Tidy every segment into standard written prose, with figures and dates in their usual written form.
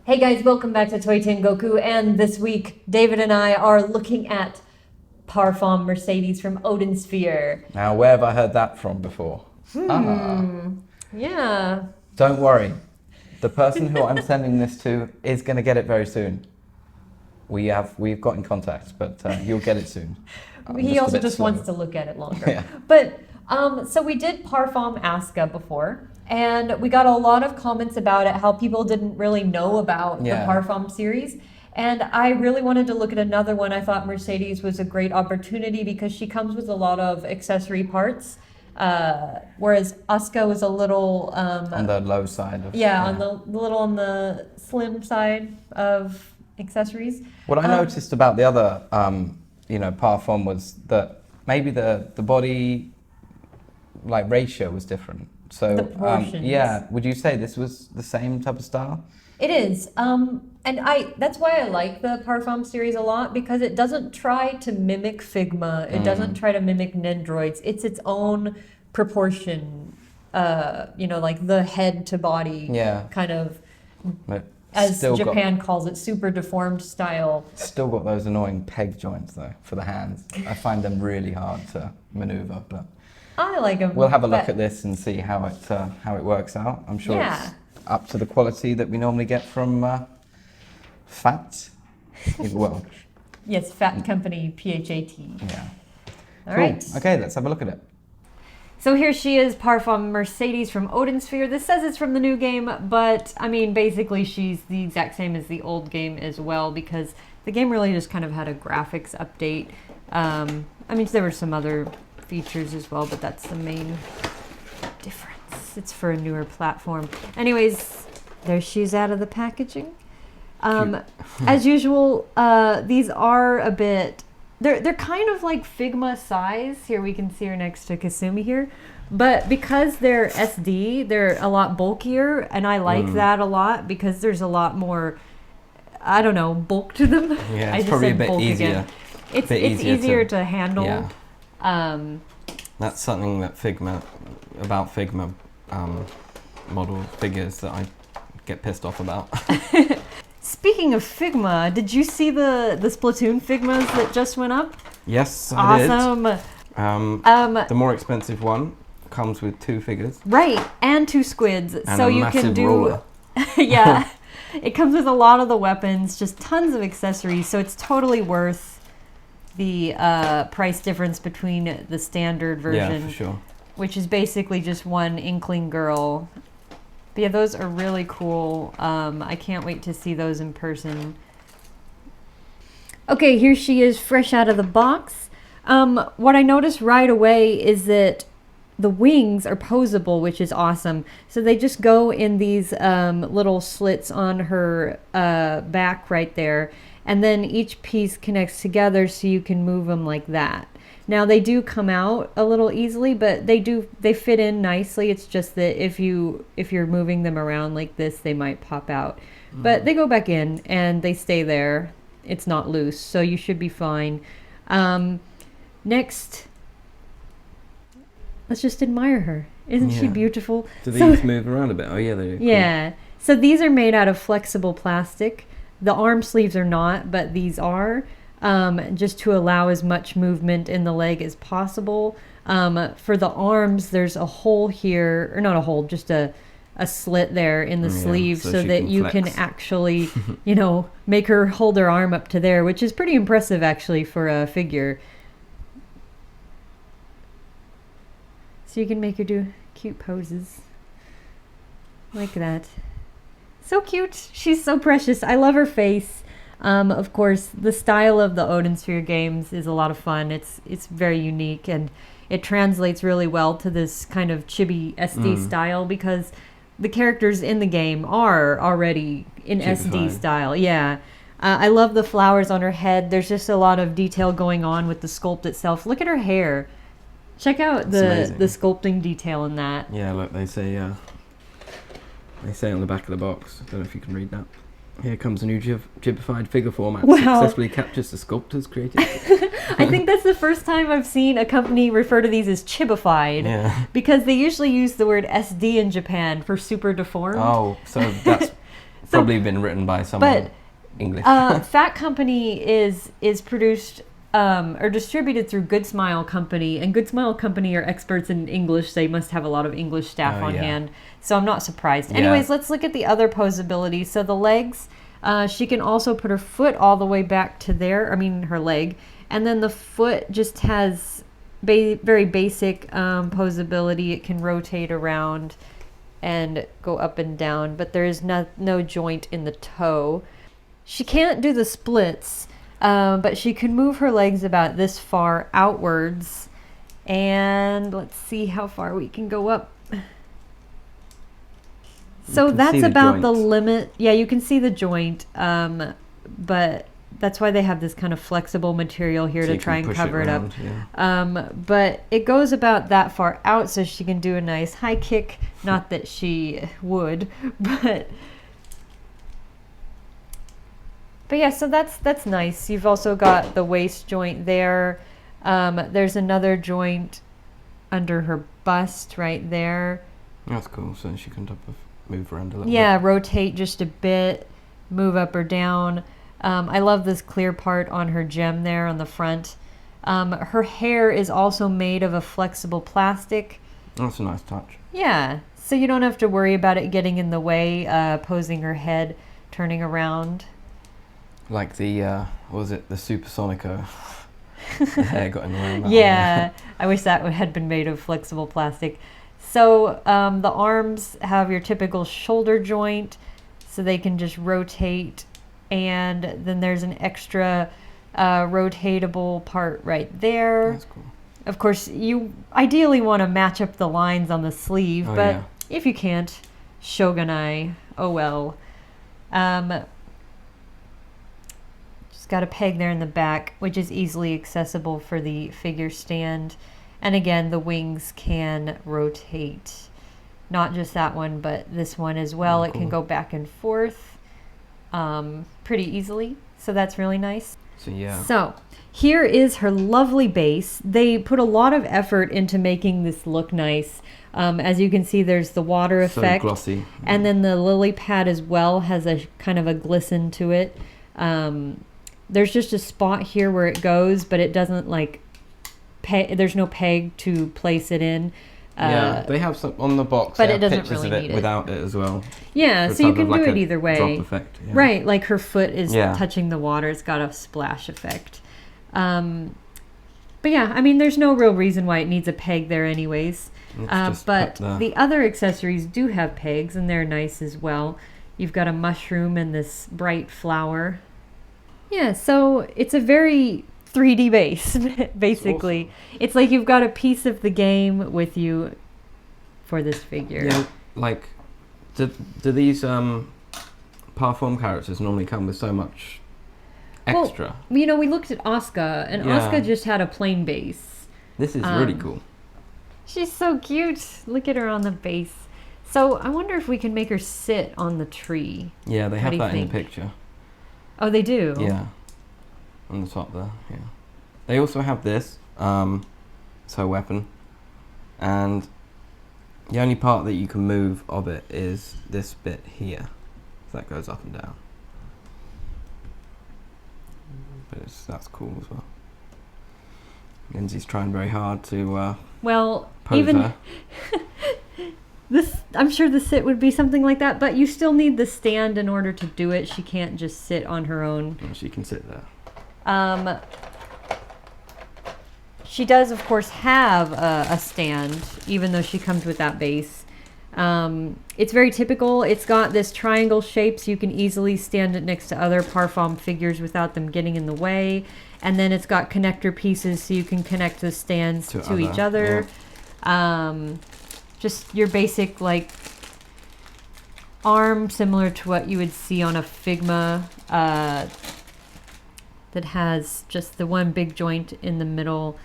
Hey guys, welcome back to Toy Tengoku, and this week David and I are looking at Parfom Mercedes from Odin Sphere. Now, where have I heard that from before? Yeah. Don't worry. The person who I'm sending this to is going to get it very soon. We've got in contact, but you'll get it soon. He also just wants to look at it longer. Yeah. But, so we did Parfom Aska before, and we got a lot of comments about it, how people didn't really know about the Parfom series. And I really wanted to look at another one. I thought Mercedes was a great opportunity because she comes with a lot of accessory parts, whereas Aska was a little... on the low side. On the slim side of accessories. What I noticed about the other, Parfom was that maybe the body ratio was different. So, the proportions. Would you say this was the same type of style? It is. And that's why I like the Parfom series a lot, because it doesn't try to mimic Figma. It doesn't try to mimic Nendoroids. It's its own proportion, like the head to body kind of, as Japan calls it, super deformed style. Still got those annoying peg joints though for the hands. I find them really hard to maneuver, but I like them. We'll have a look at this and see how it works out. I'm sure it's up to the quality that we normally get from Fat. Well, yes, Fat Company, PHAT. Yeah. All right. Okay, let's have a look at it. So here she is, Parfom Mercedes from Odin Sphere. This says it's from the new game, but I mean, basically she's the exact same as the old game as well, because the game really just kind of had a graphics update. There were some other features as well, but that's the main difference. It's for a newer platform. Anyways, there she's out of the packaging. As usual, these are a bit... They're kind of like Figma size. Here we can see her next to Kasumi here. But because they're SD, they're a lot bulkier, and I like that a lot because there's a lot more, bulk to them. Yeah, it's probably a bit easier. It's easier to handle. Yeah. That's something that Figma model figures that I get pissed off about. Speaking of Figma, did you see the Splatoon Figmas that just went up? Yes, I did. Awesome. The more expensive one comes with 2 figures. Right, and 2 squids. And so a you can do roller. Yeah. It comes with a lot of the weapons, just tons of accessories, so it's totally worth the price difference between the standard version. Yeah, for sure. Which is basically just one Inkling girl. But yeah, those are really cool. I can't wait to see those in person. Okay, here she is fresh out of the box. What I noticed right away is that the wings are posable, which is awesome. So they just go in these little slits on her back right there. And then each piece connects together so you can move them like that. Now they do come out a little easily, but they fit in nicely. It's just that if you're moving them around like this, they might pop out. But they go back in and they stay there. It's not loose, so you should be fine. Next, let's just admire her. Isn't she beautiful? Do these move around a bit? Oh yeah, they do. Yeah. Cool. So these are made out of flexible plastic. The arm sleeves are not, but these are. Just to allow as much movement in the leg as possible. For the arms, there's a hole here, or not a hole, just a slit there in the sleeve so that you can actually, make her hold her arm up to there, which is pretty impressive actually for a figure. So you can make her do cute poses like that. So cute. She's so precious. I love her face. Of course, the style of the Odin Sphere games is a lot of fun. It's very unique, and it translates really well to this kind of chibi SD style because the characters in the game are already in SD style. Yeah. I love the flowers on her head. There's just a lot of detail going on with the sculpt itself. Look at her hair. Check out the sculpting detail in that. Yeah, look, they say on the back of the box. I don't know if you can read that. Here comes a new Gibified figure format. Wow. Successfully captures the sculptor's creativity. I think that's the first time I've seen a company refer to these as Chibified. Yeah. Because they usually use the word SD in Japan for super deformed. Oh, so that's Probably been written by someone English. Fat Company is produced or distributed through Good Smile Company, and Good Smile Company are experts in English. They must have a lot of English staff on hand, so I'm not surprised. Anyways, let's look at the other posability. So the legs, she can also put her foot all the way back to there. I mean, her leg, and then the foot just has very basic posability. It can rotate around and go up and down, but there is no joint in the toe. She can't do the splits, but she can move her legs about this far outwards. And let's see how far we can go up. So that's about the limit. Yeah, you can see the joint, but that's why they have this kind of flexible material here to try and cover it up. Yeah. But it goes about that far out, so she can do a nice high kick. Not that she would, but yeah, so that's nice. You've also got the waist joint there. There's another joint under her bust right there. That's cool. So she can move around a little bit. Yeah, rotate just a bit, move up or down. I love this clear part on her gem there on the front. Her hair is also made of a flexible plastic. That's a nice touch. Yeah, so you don't have to worry about it getting in the way, posing her head, turning around. Like the, what was it, the Supersonico? The hair got in the way. Yeah, I wish that had been made of flexible plastic. So the arms have your typical shoulder joint, so they can just rotate. And then there's an extra rotatable part right there. That's cool. Of course, you ideally want to match up the lines on the sleeve, but if you can't, Shogunai, oh well. Just got a peg there in the back, which is easily accessible for the figure stand. And again, the wings can rotate. Not just that one, but this one as well. It can go back and forth pretty easily. So that's really nice. So here is her lovely base. They put a lot of effort into making this look nice. As you can see, there's the water effect. So glossy. And then the lily pad as well has a kind of a glisten to it. There's just a spot here where it goes, but it doesn't like there's no peg to place it in. They have some on the box, but it doesn't pictures really of it need without it as well. Yeah, so you can do it either way. Drop effect. Yeah. Right, like her foot is touching the water. It's got a splash effect. But yeah, I mean, there's no real reason why it needs a peg there anyways. But the other accessories do have pegs, and they're nice as well. You've got a mushroom and this bright flower. Yeah, so it's a very 3D base, basically. Awesome. It's like you've got a piece of the game with you for this figure. Yeah, like, do these Parfom characters normally come with so much extra? Well, you know, we looked at Asuka, and Asuka just had a plain base. This is really cool. She's so cute. Look at her on the base. So I wonder if we can make her sit on the tree. Yeah, they have that in the picture. Oh, they do? Yeah. On the top there, yeah. They also have this, it's her weapon. And the only part that you can move of it is this bit here. So that goes up and down. But that's cool as well. Lindsay's trying very hard to well, pose even her. This, I'm sure the sit would be something like that, but you still need the stand in order to do it. She can't just sit on her own. Well, she can sit there. She does, of course, have a stand, even though she comes with that base. It's very typical. It's got this triangle shape, so you can easily stand it next to other Parfom figures without them getting in the way. And then it's got connector pieces, so you can connect the stands to each other. Yeah. Just your basic, like, arm, similar to what you would see on a Figma, that has just the one big joint in the middle,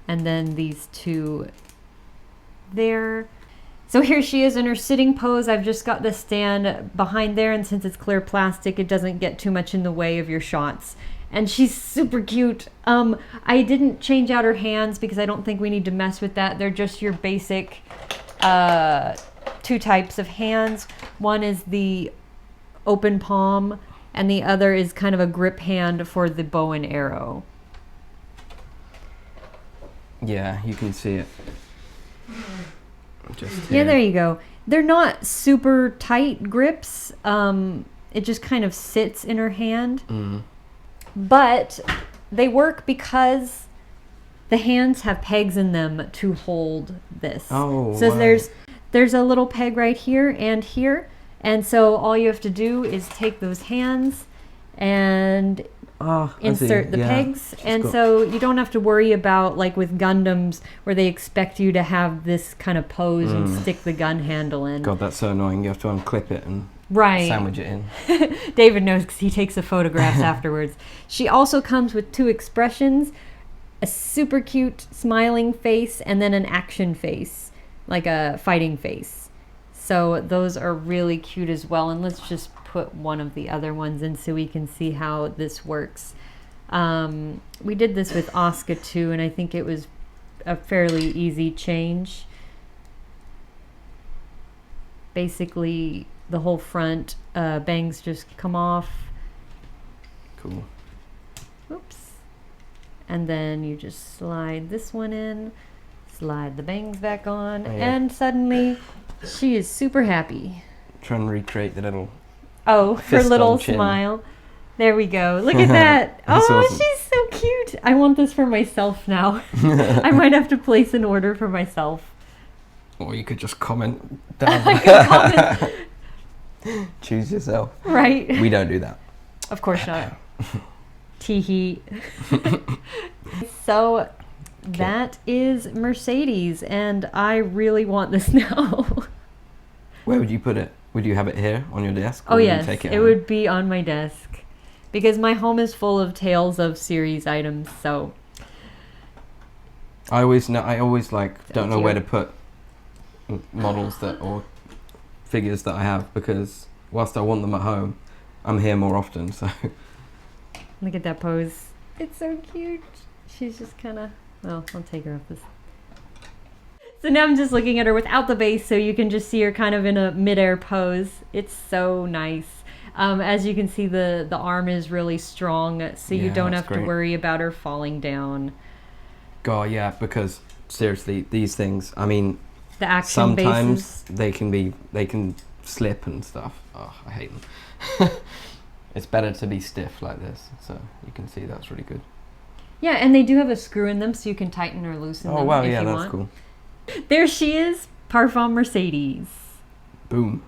and then these two there. So here she is in her sitting pose. I've just got the stand behind there, and since it's clear plastic, it doesn't get too much in the way of your shots. And she's super cute. I didn't change out her hands because I don't think we need to mess with that. They're just your basic two types of hands. One is the open palm, and the other is kind of a grip hand for the bow and arrow. Yeah, you can see it. Just yeah, there you go. They're not super tight grips. It just kind of sits in her hand. But they work because the hands have pegs in them to hold this. Oh, so wow. there's a little peg right here and here. And so all you have to do is take those hands and insert the pegs. And so you don't have to worry about, like with Gundams, where they expect you to have this kind of pose and stick the gun handle in. God, that's so annoying. You have to unclip it and sandwich it in. David knows because he takes the photographs afterwards. She also comes with 2 expressions, a super cute smiling face and then an action face, like a fighting face. So those are really cute as well. And let's just put one of the other ones in so we can see how this works. We did this with Asuka too, and I think it was a fairly easy change. Basically, the whole front bangs just come off. Cool. Oops. And then you just slide this one in, slide the bangs back on, and suddenly she is super happy. Try and recreate the little her little smile. There we go. Look at that. Awesome. She's so cute. I want this for myself now. I might have to place an order for myself. Or you could just comment down. Choose yourself. Right. We don't do that. Of course not. Teehee. So that is Mercedes, and I really want this now. Where would you put it? Would you have it here on your desk? Oh yes, it would be on my desk because my home is full of Tales of series items. So I always don't know where to put models or figures that I have, because whilst I want them at home, I'm here more often. So look at that pose. It's so cute. She's just kind of, well, I'll take her off this. So now I'm just looking at her without the base, so you can just see her kind of in a midair pose. It's so nice. As you can see, the arm is really strong, so you don't have to worry about her falling down. God, yeah, because seriously, these things, I mean, the action sometimes bases. they can slip and stuff. Oh, I hate them. It's better to be stiff like this, so you can see that's really good. Yeah, and they do have a screw in them, so you can tighten or loosen them if you want. Cool. There she is, Parfom Mercedes. Boom.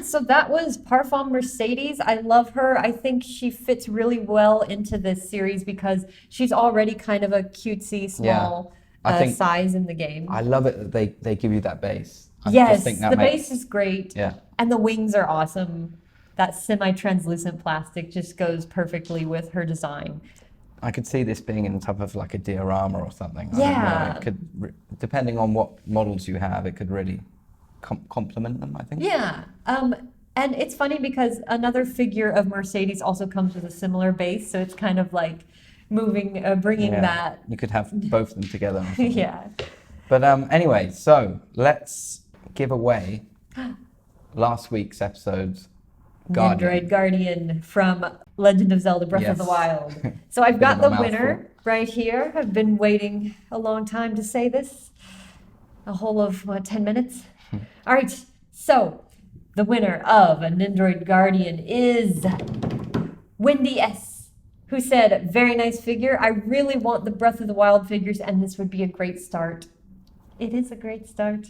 So that was Parfom Mercedes. I love her. I think she fits really well into this series because she's already kind of a cutesy, small size in the game. I love it that they give you that base. Yes, the base is great. Yeah. And the wings are awesome. That semi-translucent plastic just goes perfectly with her design. I could see this being in top of like a diorama or something. Yeah. I don't know. It could, depending on what models you have, it could really complement them, I think. Yeah. And it's funny because another figure of Mercedes also comes with a similar base, so it's kind of like bringing that. You could have both of them together. Yeah. But anyway, so let's give away last week's episode's Nendoroid Guardian from Legend of Zelda Breath of the Wild. So I've got the winner right here. I've been waiting a long time to say this. A whole of, 10 minutes? All right, so the winner of a Nendoroid Guardian is Wendy S. who said, very nice figure. I really want the Breath of the Wild figures, and this would be a great start. It is a great start.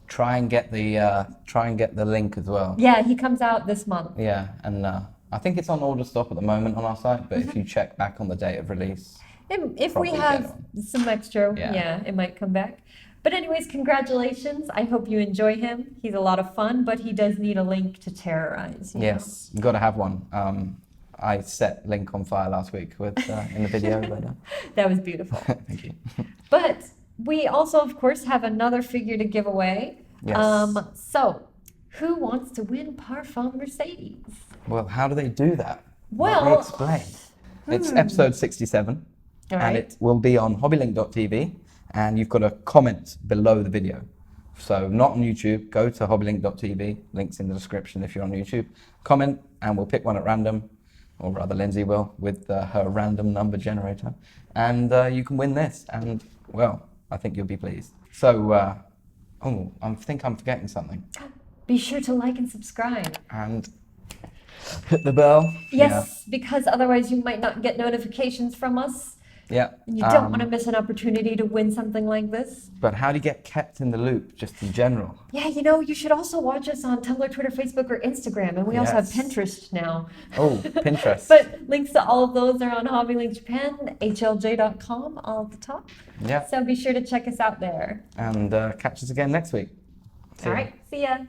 Try and get the link as well. Yeah, he comes out this month. Yeah, and I think it's on order stop at the moment on our site, but if you check back on the date of release, if we have some extra, yeah, it might come back. But anyways, congratulations. I hope you enjoy him. He's a lot of fun, but he does need a Link to terrorize. Yes, you've got to have one. I set Link on fire last week with in the video. But, that was beautiful. Thank you. But we also, of course, have another figure to give away. Yes. So, who wants to win Parfom Mercedes? Well, how do they do that? Well, let me explain. It's episode 67, and it will be on hobbylink.tv, and you've got to comment below the video. So not on YouTube, go to hobbylink.tv, links in the description if you're on YouTube. Comment, and we'll pick one at random, or rather Lindsay will, with her random number generator. And you can win this, and well, I think you'll be pleased. So, I think I'm forgetting something. Be sure to like and subscribe. And hit the bell. Yes, because otherwise you might not get notifications from us. Yeah. You don't want to miss an opportunity to win something like this. But how do you get kept in the loop, just in general? Yeah, you should also watch us on Tumblr, Twitter, Facebook, or Instagram. And we also have Pinterest now. Oh, Pinterest. But links to all of those are on HobbyLink Japan, HLJ.com, all at the top. Yeah. So be sure to check us out there. And catch us again next week. All right, see ya.